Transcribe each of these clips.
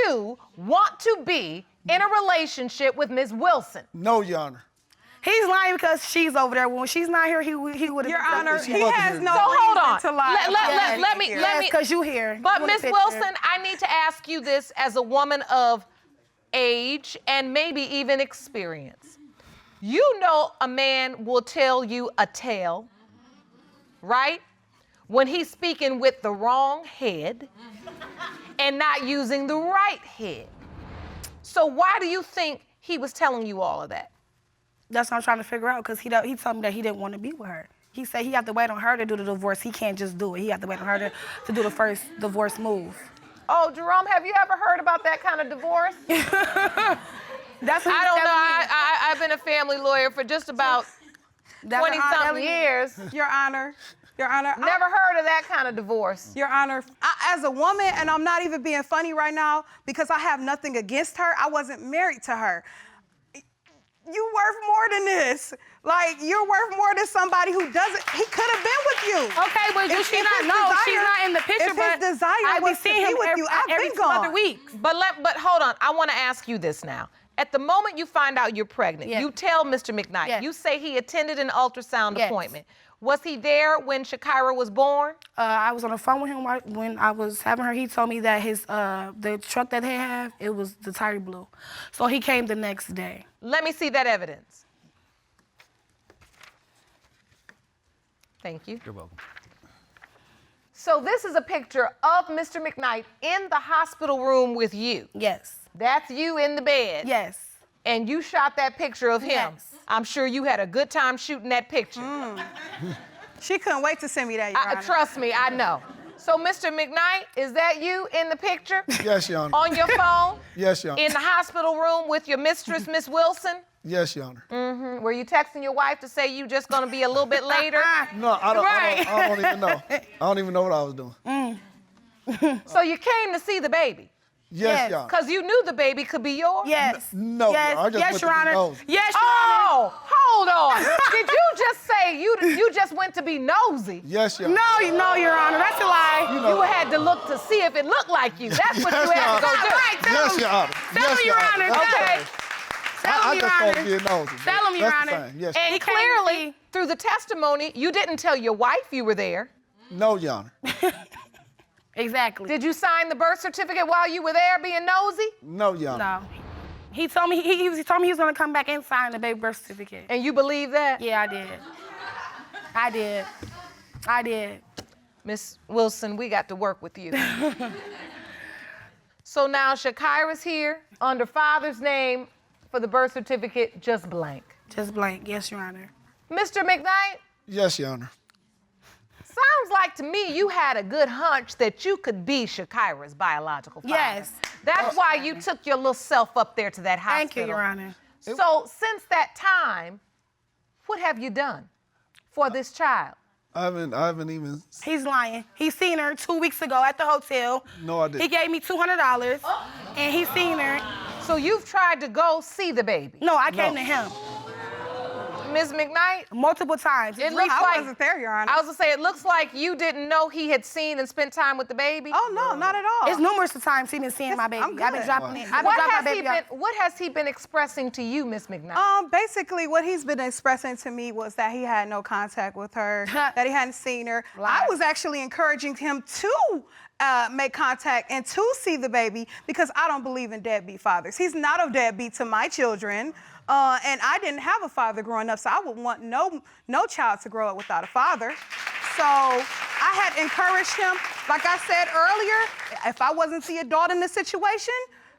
you want to be in a relationship with Ms. Wilson? No, Your Honor. He's lying because she's over there. When she's not here, he would have. Your Honor, he has no So hold on. reason to lie. Let me. Because you here. But Ms. Wilson, I need to ask you this as a woman of age and maybe even experience. You know a man will tell you a tale, right? When he's speaking with the wrong head and not using the right head. So why do you think he was telling you all of that? That's what I'm trying to figure out, because he told me that he didn't want to be with her. He said he had to wait on her to do the divorce. He can't just do it. He had to wait on her to do the first divorce move. Oh, Jerome, have you ever heard about that kind of divorce? That's what I don't know. I've been a family lawyer for just about 20-something years. Your Honor, Never heard of that kind of divorce. Your Honor, as a woman, and I'm not even being funny right now because I have nothing against her, I wasn't married to her. You worth more than this. Like, you're worth more than somebody who doesn't, he could have been with you. Okay, but she's not in the picture, but his desire was to be with you, I've been gone. Every 2 weeks. But hold on, I want to ask you this now. At the moment you find out you're pregnant, you tell Mr. McKnight, you say he attended an ultrasound appointment. Was he there when Shakira was born? I was on the phone with him when I was having her. He told me that the truck that they have, it was the tire blew. So he came the next day. Let me see that evidence. Thank you. You're welcome. So this is a picture of Mr. McKnight in the hospital room with you. Yes. That's you in the bed. Yes. And you shot that picture of him. Yes. I'm sure you had a good time shooting that picture. She couldn't wait to send me that, Your Honor. Trust me, I know. So, Mr. McKnight, is that you in the picture? Yes, Your Honor. On your phone? Yes, Your Honor. In the hospital room with your mistress, Miss Wilson? Yes, Your Honor. Were you texting your wife to say you just gonna be a little bit later? No, I don't even know. I don't even know what I was doing. So you came to see the baby? Yes, Your Honor. Because you knew the baby could be yours? Yes. No, yes. I just went Your to be Honor. nosy. Yes, Your Honor. Oh, hold on. Did you just say you just went to be nosy? Yes, Your Honor. No, Your Honor. That's a lie. You had to look to see if it looked like you. That's what you had to go do. Right, Yes, Your Honor. Tell him, Your Honor. Okay. Tell him, Your I just Honor. be nosy. Tell him, Your Honor. That's the same. Yes. And clearly, through the testimony, you didn't tell your wife you were there. No, Your Honor. Exactly. Did you sign the birth certificate while you were there being nosy? No, Your Honor. No. He told me he told me he was gonna come back and sign the baby birth certificate. And you believe that? Yeah, I did. Miss Wilson, we got to work with you. So now Shakira's here under father's name for the birth certificate, just blank. Just blank, yes, Your Honor. Mr. McKnight? Yes, Your Honor. Sounds like to me you had a good hunch that you could be Shakira's biological father. Yes. That's why you took your little self up there to that hospital. Thank you, Your Honor. So since that time, what have you done for this child? I haven't even. He's lying. He seen her 2 weeks ago at the hotel. No, I didn't. He gave me $200, and he seen her. So you've tried to go see the baby? No, I came to him Ms. McKnight? multiple times. It looks I like, wasn't there, Your Honor. I was gonna say, it looks like you didn't know he had seen and spent time with the baby. Oh, no, not at all. It's numerous times he been seeing my baby. I'm good. I've been dropping it. What has he been expressing to you, Miss McKnight? Basically, what he's been expressing to me was that he had no contact with her, that he hadn't seen her. I was actually encouraging him to make contact and to see the baby because I don't believe in deadbeat fathers. He's not a deadbeat to my children. And I didn't have a father growing up, so I would want no child to grow up without a father. So I had encouraged him. Like I said earlier, if I wasn't the adult in the situation,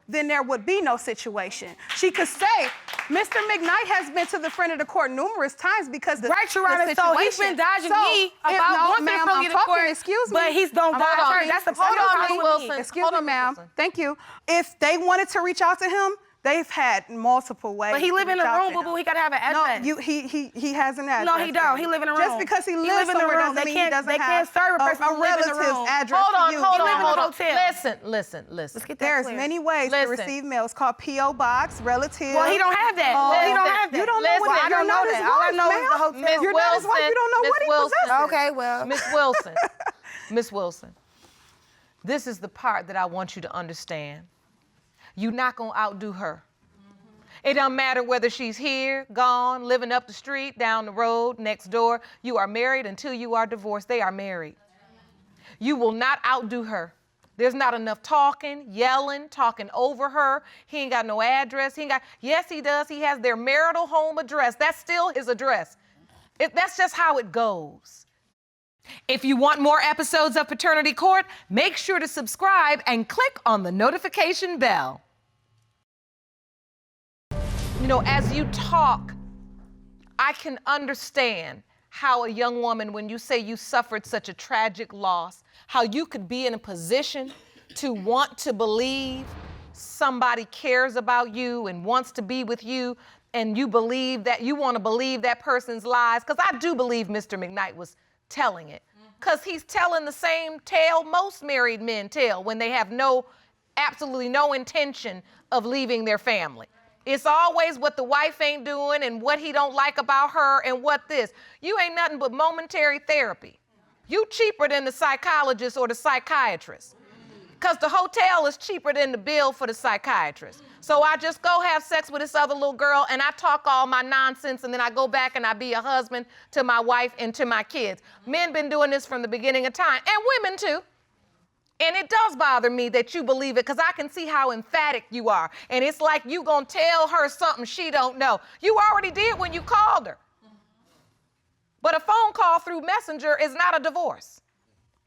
then there would be no situation. She could say, Mr. McKnight has been to the front of the court numerous times because the Your Honor, situation. so he's been dodging me about wanting to come to the court, excuse me. but he's don't dodge her. That's the Hold on, Miss Wilson. Excuse me, ma'am. Thank you. If they wanted to reach out to him, they've had multiple ways. But he live in a room, boo-boo. He gotta have an address. No, he has an address. No, he don't. He live in a room. Just because he lives in the somewhere room, doesn't mean he doesn't have can't serve a person who live in the relative's room. address. Hold on. hotel. Listen. Let's get that There's clear. many ways to receive mail. It's called P.O. Box, relative. Well, he don't have that. He don't have that. You don't know what I don't know that. All I know is the hotel. Miss You're not his wife. You don't know what he possesses. Okay, well. Miss Wilson, this is the part that I want you to understand. you're not gonna outdo her. It don't matter whether she's here, gone, living up the street, down the road, next door. You are married until you are divorced. They are married. You will not outdo her. There's not enough talking, yelling, talking over her. He ain't got no address. Yes, he does. He has their marital home address. That's still his address. That's just how it goes. If you want more episodes of Paternity Court, make sure to subscribe and click on the notification bell. You know, as you talk, I can understand how a young woman, when you say you suffered such a tragic loss, how you could be in a position to want to believe somebody cares about you and wants to be with you, and you believe that, you want to believe that person's lies, because I do believe Mr. McKnight was telling it, because he's telling the same tale most married men tell when they have absolutely no intention of leaving their family. It's always what the wife ain't doing and what he don't like about her and what this. You ain't nothing but momentary therapy. You cheaper than the psychologist or the psychiatrist, because the hotel is cheaper than the bill for the psychiatrist. So I just go have sex with this other little girl and I talk all my nonsense, and then I go back and I be a husband to my wife and to my kids. Men been doing this from the beginning of time, and women too. And it does bother me that you believe it, because I can see how emphatic you are. And it's like you gonna tell her something she don't know. You already did when you called her. But a phone call through Messenger is not a divorce.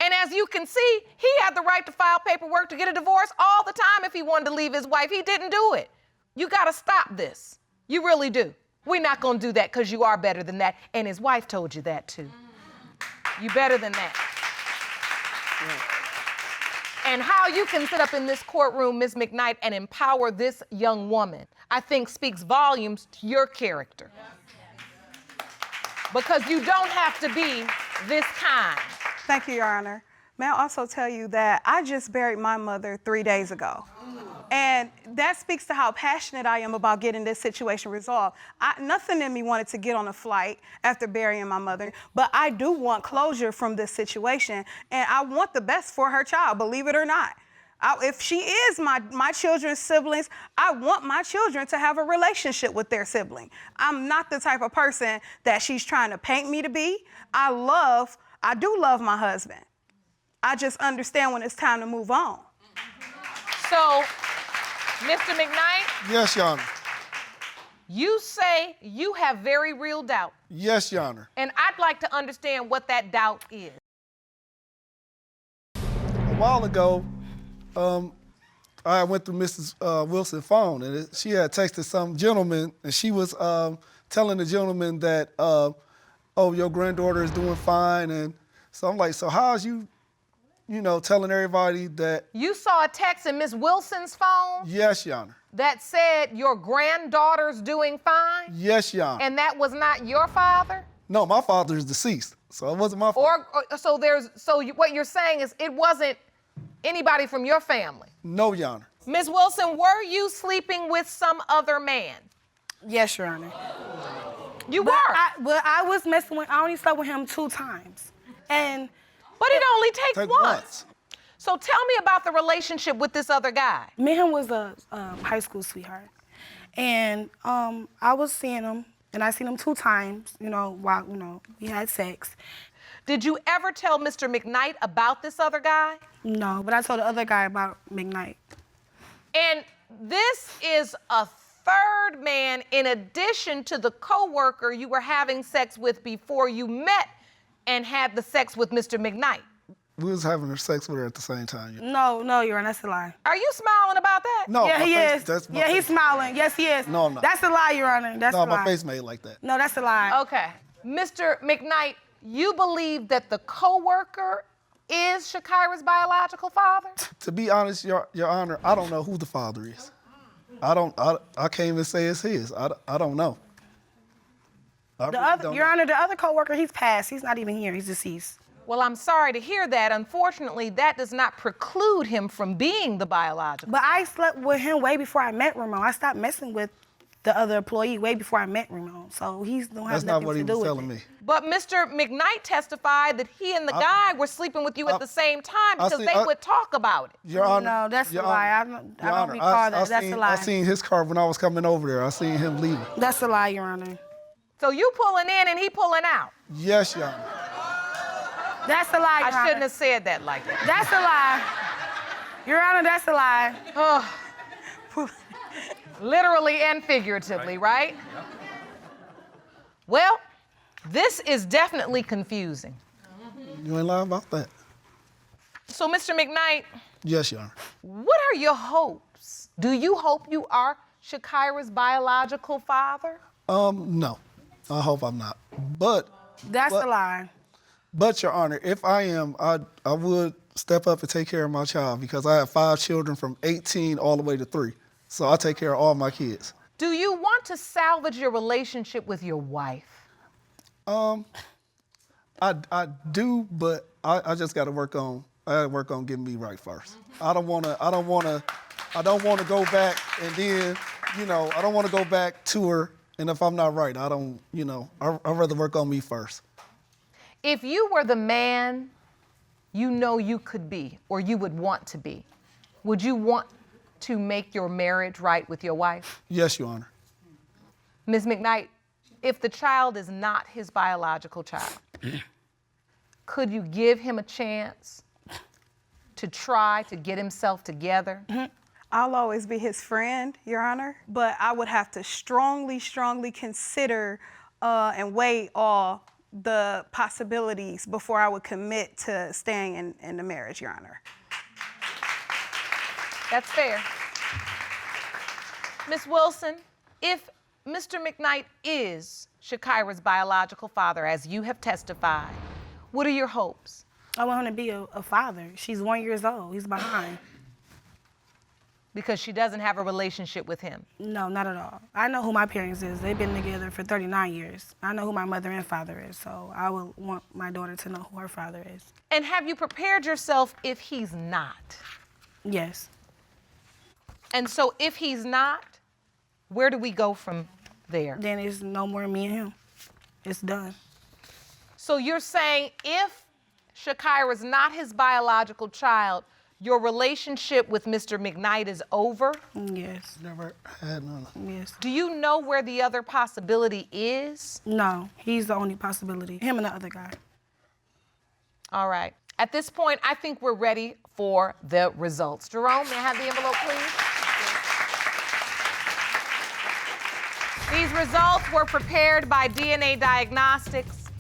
And as you can see, he had the right to file paperwork to get a divorce all the time if he wanted to leave his wife. He didn't do it. You gotta stop this. You really do. We're not gonna do that, because you are better than that. And his wife told you that too. You better than that. Yeah. And how you can sit up in this courtroom, Ms. McKnight, and empower this young woman, I think speaks volumes to your character. Because you don't have to be this kind. Thank you, Your Honor. May I also tell you that I just buried my mother 3 days ago. And that speaks to how passionate I am about getting this situation resolved. Nothing in me wanted to get on a flight after burying my mother, but I do want closure from this situation, and I want the best for her child, believe it or not. If she is my children's siblings, I want my children to have a relationship with their sibling. I'm not the type of person that she's trying to paint me to be. I do love my husband. I just understand when it's time to move on. So, Mr. McKnight? Yes, Your Honor. You say you have very real doubt. Yes, Your Honor. And I'd like to understand what that doubt is. A while ago, I went through Mrs. Wilson's phone, and she had texted some gentleman, and she was telling the gentleman that, oh, your granddaughter is doing fine. And so I'm like, so how's you telling everybody that... You saw a text in Miss Wilson's phone? Yes, Your Honor. That said your granddaughter's doing fine? Yes, Your Honor. And that was not your father? No, my father is deceased, so it wasn't my father. What you're saying is it wasn't anybody from your family? No, Your Honor. Ms. Wilson, were you sleeping with some other man? Yes, Your Honor. You were? I was messing with, I only slept with him 2 times. But it only takes once. once. So tell me about the relationship with this other guy. Me and him was a high school sweetheart. And I was seeing him, and I seen him 2 times, while, we had sex. Did you ever tell Mr. McKnight about this other guy? No, but I told the other guy about McKnight. And this is a 3rd man in addition to the coworker you were having sex with before you met and had the sex with Mr. McKnight. We was having sex with her at the same time. No, Your Honor, that's a lie. Are you smiling about that? No, yeah, he is. That's my yeah, face. He's smiling. Yes, he is. No, I'm not. That's a lie, Your Honor. That's a lie. No, my face made like that. No, that's a lie. Okay. Mr. McKnight, you believe that the coworker is Shakira's biological father? To be honest, Your Honor, I don't know who the father is. I can't even say it's his. I don't know. Your Honor, the other coworker, he's passed. He's not even here. He's deceased. Well, I'm sorry to hear that. Unfortunately, that does not preclude him from being the biological. But I slept with him way before I met Ramon. I stopped messing with the other employee way before I met Ramon. So he's don't have That's not nothing what to he do was with telling it. me. But Mr. McKnight testified that he and the guy were sleeping with you at the same time because they would talk about it. Your Honor. No, that's a Your lie. Honor, I don't recall that. That's a lie. I seen his car when I was coming over there. I seen him leaving. That's a lie, Your Honor. So you pulling in and he pulling out. Yes, Your Honor. That's a lie, Your Honor. I shouldn't have said that like that. That's a lie. Your Honor, that's a lie. Oh. Literally and figuratively, right? Well, this is definitely confusing. You ain't lying about that. So, Mr. McKnight, Yes, Your Honor. what are your hopes? Do you hope you are Shakira's biological father? No. I hope I'm not. But That's a lie. But, Your Honor, if I am, I would step up and take care of my child because I have 5 children from 18 all the way to 3. So I take care of all my kids. Do you want to salvage your relationship with your wife? I do, but I just got to work on getting me right first. I don't want to go back and then, I don't want to go back to her. And if I'm not right, I'd rather work on me first. If you were the man you know you could be or you would want to be, would you want to make your marriage right with your wife? Yes, Your Honor. Ms. McKnight, if the child is not his biological child, could you give him a chance to try to get himself together? I'll always be his friend, Your Honor, but I would have to strongly, strongly consider and weigh all the possibilities before I would commit to staying in the marriage, Your Honor. That's fair. Ms. Wilson, if Mr. McKnight is Shakira's biological father, as you have testified, what are your hopes? I want him to be a father. She's 1 year old. He's behind. Because she doesn't have a relationship with him. No, not at all. I know who my parents is. They've been together for 39 years. I know who my mother and father is, so I would want my daughter to know who her father is. And have you prepared yourself if he's not? Yes. And so if he's not, where do we go from there? Then it's no more me and him. It's done. So you're saying if Shakira's not his biological child, your relationship with Mr. McKnight is over? Yes. Never had none. Yes. Do you know where the other possibility is? No, he's the only possibility. Him and the other guy. All right. At this point, I think we're ready for the results. Jerome, may I have the envelope, please? These results were prepared by DNA Diagnostics,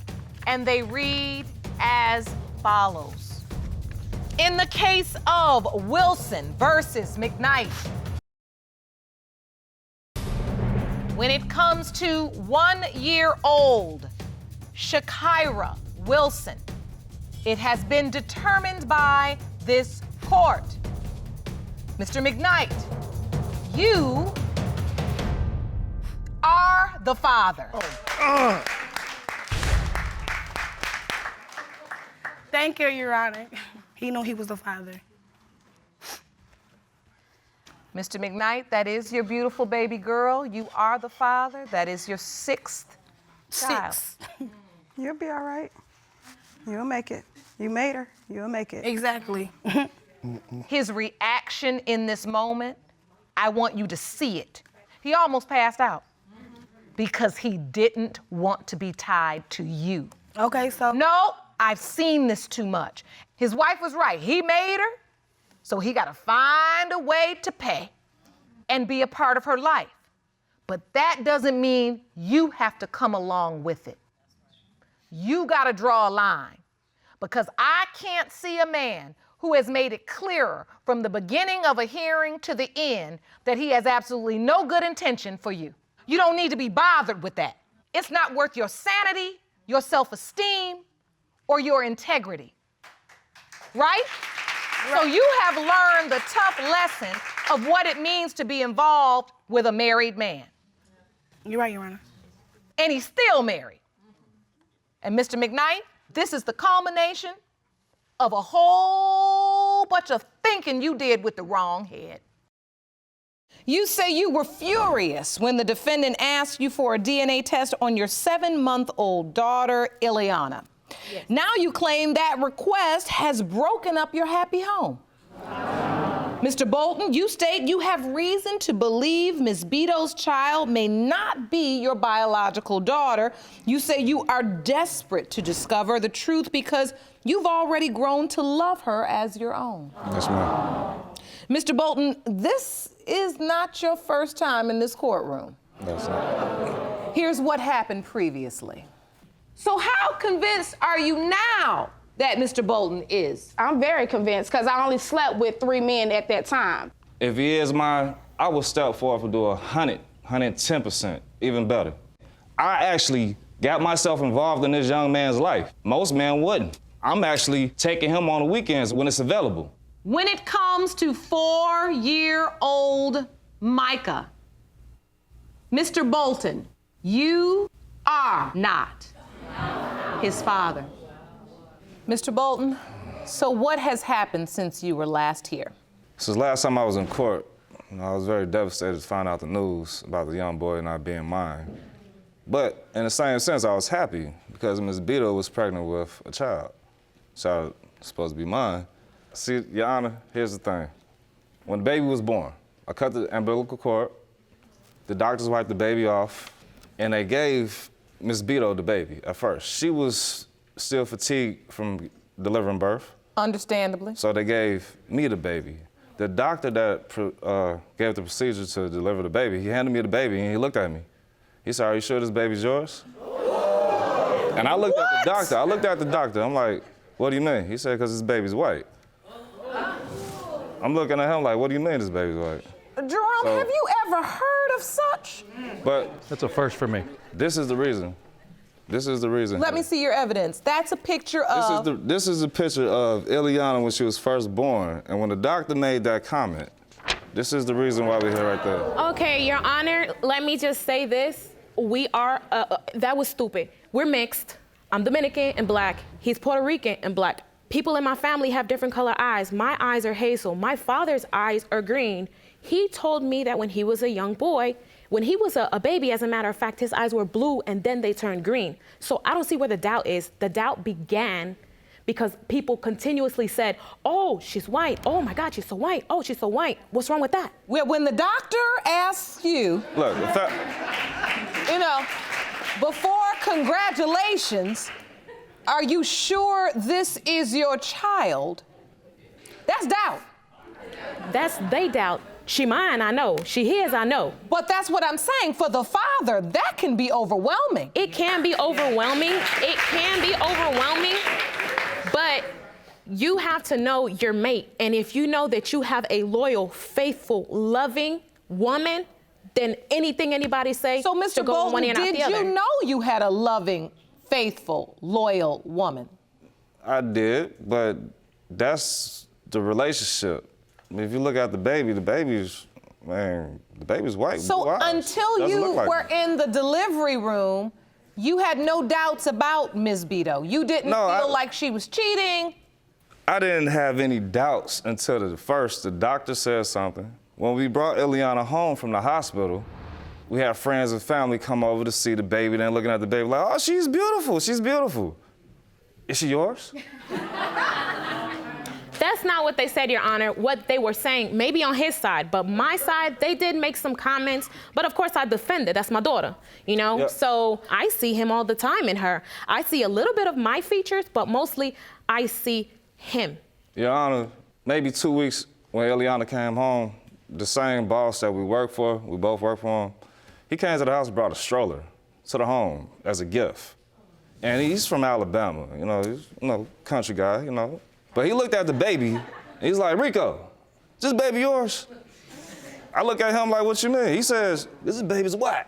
and they read as follows. In the case of Wilson versus McKnight, when it comes to 1-year-old Shakira Wilson, it has been determined by this court. Mr. McKnight, you are the father. Thank you, Your Honor. He knew he was the father. Mr. McKnight, that is your beautiful baby girl. You are the father. That is your 6th child. 6. You'll be all right. You'll make it. You made her. You'll make it. Exactly. His reaction in this moment, I want you to see it. He almost passed out because he didn't want to be tied to you. Okay, so. No, I've seen this too much. His wife was right. He made her, so he got to find a way to pay and be a part of her life. But that doesn't mean you have to come along with it. You got to draw a line, because I can't see a man who has made it clearer from the beginning of a hearing to the end that he has absolutely no good intention for you. You don't need to be bothered with that. It's not worth your sanity, your self-esteem, or your integrity, right? So you have learned the tough lesson of what it means to be involved with a married man. You're right, Your Honor. And he's still married. And Mr. McKnight, this is the culmination of a whole bunch of thinking you did with the wrong head. You say you were furious when the defendant asked you for a DNA test on your 7-month-old daughter, Ileana. Yes. Now you claim that request has broken up your happy home. Mr. Bolton, you state you have reason to believe Ms. Bido's child may not be your biological daughter. You say you are desperate to discover the truth because you've already grown to love her as your own. Yes, ma'am. Mr. Bolton, this is not your first time in this courtroom. That's not. Here's what happened previously. So how convinced are you now that Mr. Bolton is? I'm very convinced because I only slept with 3 men at that time. If he is mine, I would step forward and do 110%, even better. I actually got myself involved in this young man's life. Most men wouldn't. I'm actually taking him on the weekends when it's available. When it comes to 4-year-old Micah, Mr. Bolton, you are not his father. Mr. Bolton, so what has happened since you were last here? Since last time I was in court, I was very devastated to find out the news about the young boy not being mine. But in the same sense, I was happy because Ms. Bido was pregnant with a child. Child supposed to be mine. See, Your Honor, here's the thing. When the baby was born, I cut the umbilical cord, the doctors wiped the baby off, and they gave Ms. Bido the baby at first. She was still fatigued from delivering birth. Understandably. So they gave me the baby. The doctor that gave the procedure to deliver the baby, he handed me the baby and he looked at me. He said, "Are you sure this baby's yours?" And I looked at the doctor. I'm like, "What do you mean?" He said, "Because this baby's white." I'm looking at him like, "What do you mean this baby's white?" Jerome, have you ever heard of such? But that's a first for me. This is the reason. This is the reason. Let me see your evidence. That's a picture of... This is a picture of Ileana when she was first born. And when the doctor made that comment, this is the reason why we're here right there. Okay, Your Honor, let me just say this. We are, that was stupid. We're mixed. I'm Dominican and black. He's Puerto Rican and black. People in my family have different color eyes. My eyes are hazel. My father's eyes are green. He told me that when he was a young boy, when he was a baby, as a matter of fact, his eyes were blue and then they turned green. So I don't see where the doubt is. The doubt began because people continuously said, "Oh, she's white. Oh my God, she's so white. Oh, she's so white." What's wrong with that? When the doctor asks you, look, before congratulations, are you sure this is your child? That's doubt. They doubt. She mine, I know. She his, I know. But that's what I'm saying. For the father, that can be overwhelming. It can be overwhelming. It can be overwhelming. But you have to know your mate. And if you know that you have a loyal, faithful, loving woman, then anything anybody say, so Mr. Bolton, did you know you had a loving, faithful, loyal woman? I did, but that's the relationship. I mean, if you look at the baby's white. So until you were in the delivery room, you had no doubts about Ms. Bido. You didn't feel like she was cheating. I didn't have any doubts until the doctor said something. When we brought Ileana home from the hospital, we had friends and family come over to see the baby, then looking at the baby like, "Oh, she's beautiful, she's beautiful." Is she yours? That's not what they said, Your Honor. What they were saying, maybe on his side, but my side, they did make some comments, but of course I defended. That's my daughter, you know? Yep. So I see him all the time in her. I see a little bit of my features, but mostly I see him. Your Honor, maybe 2 weeks when Ileana came home, the same boss that we both work for him, he came to the house and brought a stroller to the home as a gift. And he's from Alabama, he's country guy, But he looked at the baby, and he's like, "Rico, is this baby yours?" I look at him like, "What you mean?" He says, "This baby's white."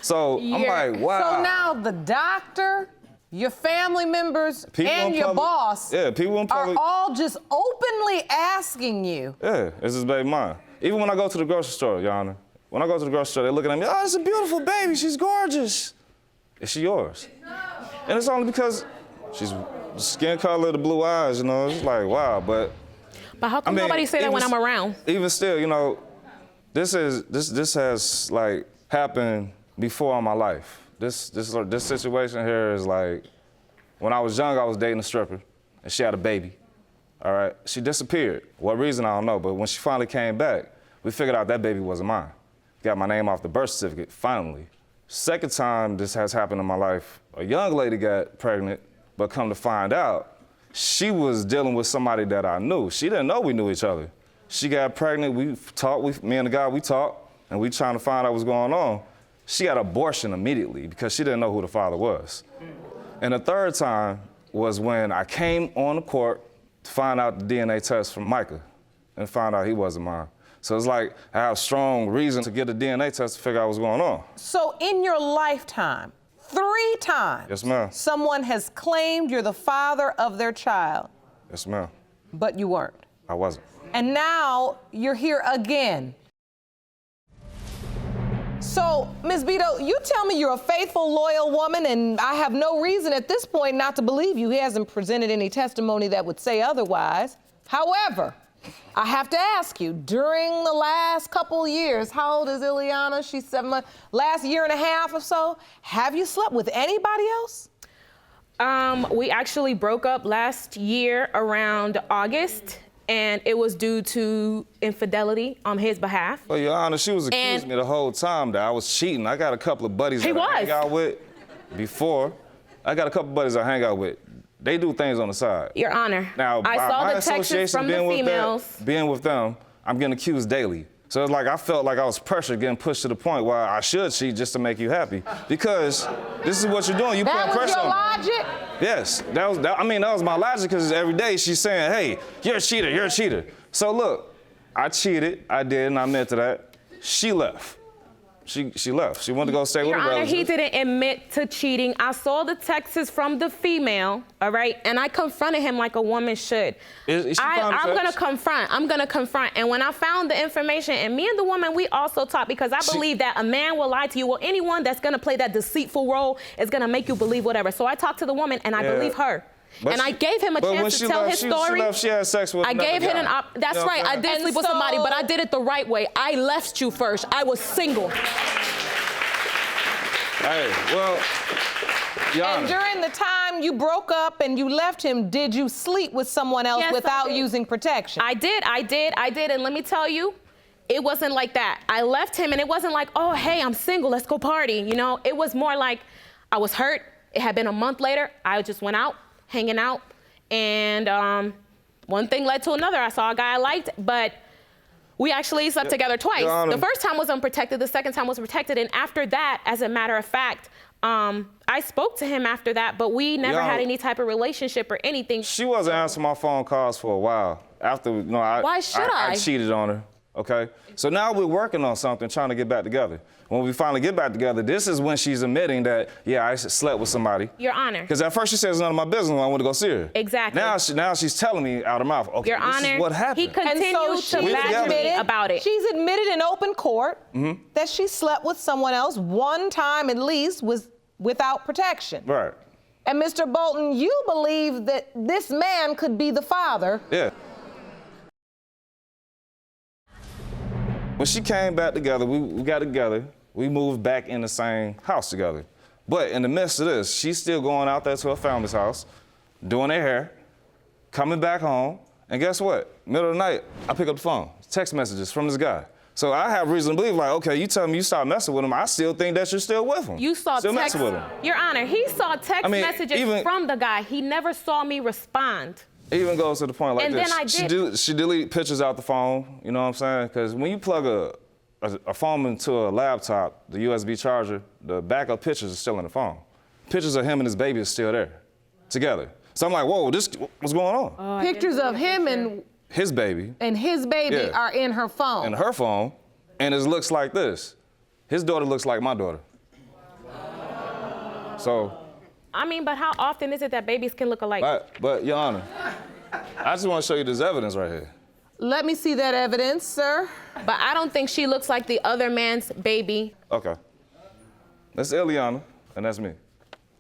So I'm like, wow. So now the doctor, your family members, and your boss people in public, are all just openly asking you. "Yeah, is this baby mine?" Even when I go to the grocery store, Your Honor, when I go to the grocery store, they're looking at me, "Oh, it's a beautiful baby, she's gorgeous." Is she yours? And it's only because she's the skin color, the blue eyes, it's like, wow, but But how come nobody say that when I'm around? Even still, you know, this has like happened before in my life. This situation here is like, when I was young, I was dating a stripper, and she had a baby. All right, she disappeared. What reason, I don't know, but when she finally came back, we figured out that baby wasn't mine. Got my name off the birth certificate, finally. Second time this has happened in my life, a young lady got pregnant, but come to find out, she was dealing with somebody that I knew. She didn't know we knew each other. She got pregnant, we talked, me and the guy, we talked, and we trying to find out what's going on. She got abortion immediately because she didn't know who the father was. And the third time was when I came on the court to find out the DNA test from Micah and found out he wasn't mine. So it's like I have strong reason to get a DNA test to figure out what's going on. So in your lifetime, 3 times, Yes, ma'am. someone has claimed you're the father of their child, Yes, ma'am. but you weren't. I wasn't. And now you're here again. So, Ms. Bido, you tell me you're a faithful, loyal woman, and I have no reason at this point not to believe you. He hasn't presented any testimony that would say otherwise. However, I have to ask you, during the last couple years, how old is Ileana? She's 7 months. Last year and a half or so, have you slept with anybody else? We actually broke up last year around August, and it was due to infidelity on his behalf. Well, Your Honor, she was accusing me the whole time that I was cheating. I got a couple of buddies that I hang out with before. I got a couple of buddies I hang out with. They do things on the side. Your Honor, Now, I by saw my the texts association from the females. being with them, I'm getting accused daily. So it's like I felt like I was pressured, getting pushed to the point where I should cheat just to make you happy. Because this is what you're doing. You That putting was pressure your on me. logic? Yes, that was my logic, because every day she's saying, hey, you're a cheater, you're a cheater. So look, I cheated, I did, and I admit to that. She left. She left. She wanted to go stay with Your her Honor, relatives. he didn't admit to cheating. I saw the texts from the female, all right, and I confronted him like a woman should. Is she found the I'm gonna text? confront. I'm gonna confront. And when I found the information, and me and the woman, we also talked, because I believe that a man will lie to you, or anyone that's gonna play that deceitful role is gonna make you believe whatever. So I talked to the woman, and I believe her. But I gave him a chance to tell his story. She had sex with I another gave him guy. that's You know right. what I I'm did saying? sleep with somebody, but I did it the right way. I left you first. I was single. Hey, well, Your And Honor. during the time you broke up and you left him, did you sleep with someone else Yes, I without did. using protection? I did. And let me tell you, it wasn't like that. I left him, and it wasn't like, oh, hey, I'm single, let's go party. You know, it was more like I was hurt. It had been a month later. I just went out, hanging out, and one thing led to another. I saw a guy I liked, but we actually slept together twice. Your Honor. The first time was unprotected. The second time was protected. And after that, as a matter of fact, I spoke to him after that, but we never Your had Honor. any type of relationship or anything. She wasn't answering my phone calls for a while. After, you know, Why should I? I cheated on her, okay? So now we're working on something, trying to get back together. When we finally get back together, this is when she's admitting that, yeah, I slept with somebody. Your Honor. Because at first she said it's none of my business when I went to go see her. Exactly. Now she's telling me out of mouth, okay, Your this Honor, is what happened. he continued to We badger together. me about it. She's admitted in open court that she slept with someone else one time at least was without protection. Right, And Mr. Bolton, you believe that this man could be the father. yeah. When she came back together, we got together, we moved back in the same house together. But in the midst of this, she's still going out there to her family's house, doing their hair, coming back home, and guess what? Middle of the night, I pick up the phone, text messages from this guy. So I have reason to believe, like, okay, you tell me you start messing with him, I still think that you're still with him. You saw still text. messing with him. Your Honor, he saw text I mean, messages even- from the guy. He never saw me respond. It even goes to the point like And this. then I did. She delete pictures out the phone, you know what I'm saying? Because when you plug a phone into a laptop, the USB charger, the backup pictures are still in the phone. Pictures of him and his baby is still there, together. So I'm like, whoa, what's going on? Pictures of him and His baby his baby Yeah. are in her phone. in her phone, and it looks like this. His daughter looks like my daughter. So, I mean, but how often is it that babies can look alike? but Your Honor, I just want to show you this evidence right here. Let me see that evidence, sir. But I don't think she looks like the other man's baby. Okay. That's Ileana, and that's me.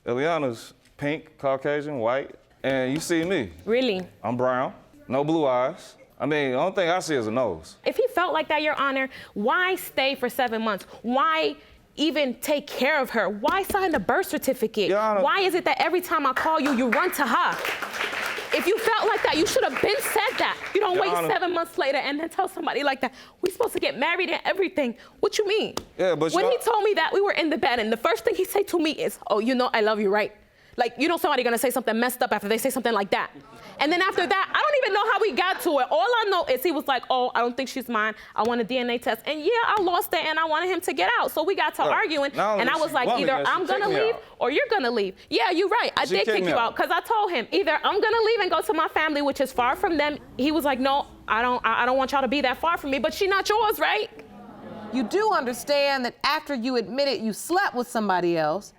Ileana's pink, Caucasian, white, and you see me. Really? I'm brown, no blue eyes. I mean, the only thing I see is a nose. If he felt like that, Your Honor, why stay for 7 months? Why even take care of her? Why sign the birth certificate? Your Honor. Why is it that every time I call you, you run to her? If you felt like that, you should have been said that. You don't Your wait Honor. 7 months later and then tell somebody like that, we're supposed to get married and everything. What you mean? Yeah, but when Your he told me that, we were in the bed, and the first thing he said to me is, oh, you know I love you, right? Like, you know somebody gonna say something messed up after they say something like that. And then after that, I don't even know how we got to it. All I know is he was like, oh, I don't think she's mine. I want a DNA test. And yeah, I lost it and I wanted him to get out. So we got to arguing, and I was like, either I'm gonna leave or you're gonna leave. Yeah, you're right. I did kick you out because I told him either I'm gonna leave and go to my family, which is far from them. He was like, no, I don't want y'all to be that far from me, but she not yours, right? You do understand that after you admitted you slept with somebody else,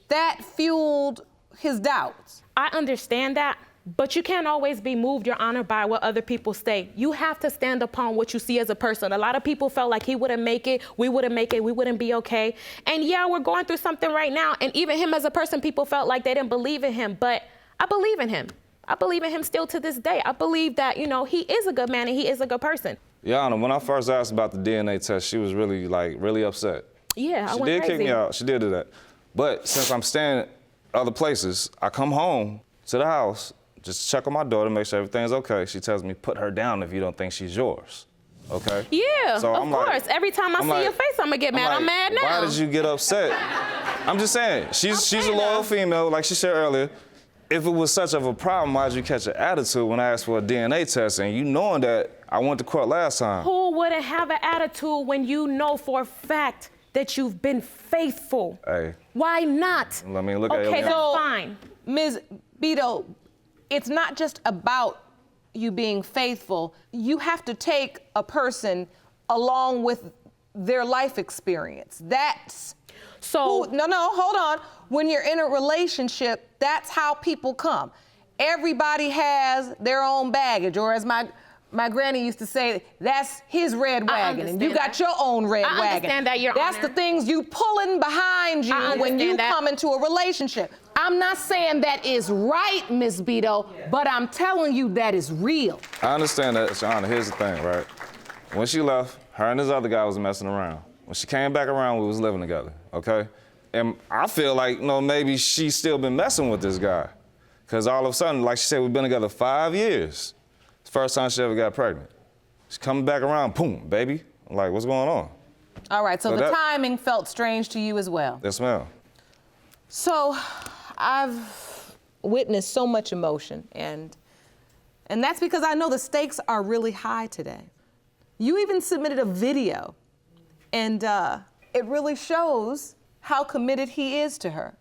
that fueled his doubts. I understand that, but you can't always be moved, Your Honor, by what other people say. You have to stand upon what you see as a person. A lot of people felt like he wouldn't make it, we wouldn't make it, we wouldn't be okay. And yeah, we're going through something right now, and even him as a person, people felt like they didn't believe in him, but I believe in him. I believe in him still to this day. I believe that, you know, he is a good man and he is a good person. Your Honor, when I first asked about the DNA test, she was really upset. Yeah, I She went did crazy. kick me out. She did do that. But since I'm staying other places, I come home to the house, just check on my daughter, make sure everything's okay. She tells me, put her down if you don't think she's yours. Okay? Yeah, So of I'm like- course. Every time I I'm see like- your face, I'm gonna get mad. I'm mad now. Why did you get upset? I'm just saying, she's a loyal female, like she said earlier. If it was such of a problem, why'd you catch an attitude when I asked for a DNA test and you knowing that I went to court last time? Who wouldn't have an attitude when you know for a fact that you've been faithful? Hey. Why not? Let me look at Okay, your- that's So, fine. Ms. Bido, it's not just about you being faithful. You have to take a person along with their life experience. That's So no, hold on. When you're in a relationship, that's how people come. Everybody has their own baggage, or as my granny used to say, that's his red wagon, and you understand got that. your own red I wagon. understand that, Your That's Honor. the things you pulling behind you I when you understand that. come into a relationship. I'm not saying that is right, Miss Bido, but I'm telling you that is real. I understand that, Your Honor. Here's the thing, right? When she left, her and this other guy was messing around. When she came back around, we was living together, okay? And I feel like, maybe she's still been messing with this guy. Because all of a sudden, like she said, we've been together 5 years. It's the first time she ever got pregnant. She's coming back around, boom, baby. I'm like, what's going on? All right, so So the that- timing felt strange to you as well. Yes, ma'am. So I've witnessed so much emotion, and that's because I know the stakes are really high today. You even submitted a video, and it really shows how committed he is to her.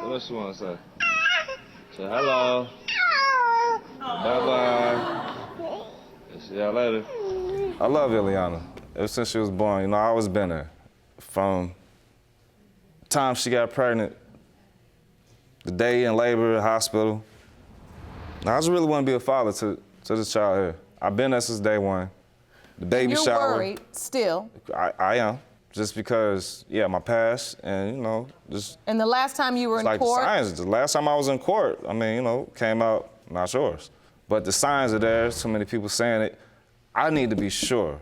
What she want to say? Say hello. Bye-bye. See y'all later. I love Ileana. Ever since she was born, I always been there. From the time she got pregnant, the day in labor, hospital. I just really want to be a father to this child here. I've been there since day one. The baby You're shower. worried still. I am. Just because, my past and, just And the last time you were in like court, the signs. The last time I was in court, came out not yours. But the signs are there. So many people saying it. I need to be sure.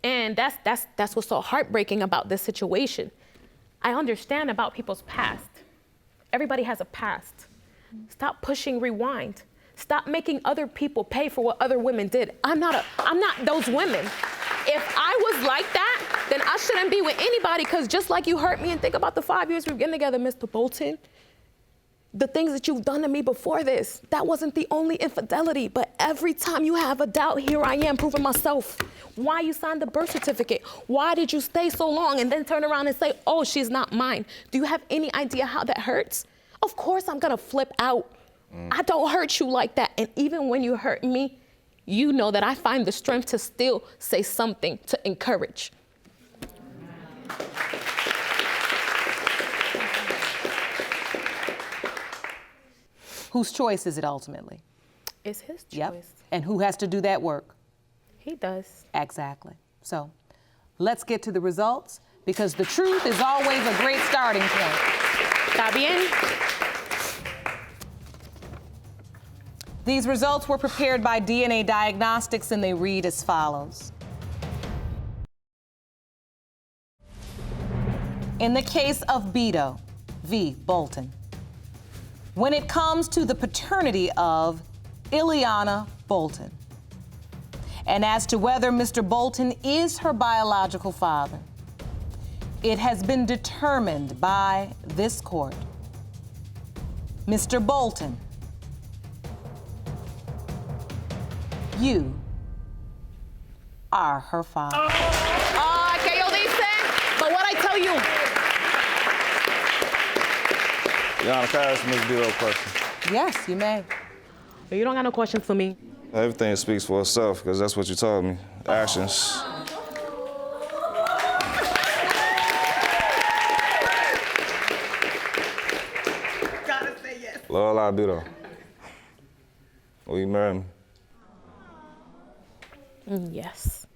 And that's what's so heartbreaking about this situation. I understand about people's past. Everybody has a past. Stop pushing rewind. Stop making other people pay for what other women did. I'm not those women. If I was like that, then I shouldn't be with anybody, because just like you hurt me, and think about the 5 years we've been together, Mr. Bolton, the things that you've done to me before this, that wasn't the only infidelity, but every time you have a doubt, here I am proving myself. Why you signed the birth certificate? Why did you stay so long and then turn around and say, oh, she's not mine? Do you have any idea how that hurts? Of course I'm gonna flip out. I don't hurt you like that. And even when you hurt me, you know that I find the strength to still say something to encourage. whose choice is it ultimately? It's his choice. Yep. And who has to do that work? He does. Exactly. So let's get to the results. because the truth is always a great starting point. Está bien? These results were prepared by DNA Diagnostics, and they read as follows. In the case of Bido v. Bolton, when it comes to the paternity of Ileana Bolton, and as to whether Mr. Bolton is her biological father, it has been determined by this court. Mr. Bolton, you are her father. ¿Qué yo dice? But what I tell you? Your Honor, can I ask Ms. Bido a question? Yes, you may. You don't got no questions for me. Everything speaks for itself, because that's what you told me. Actions. Gotta say yes. Lola Bido. Will you marry me? Yes.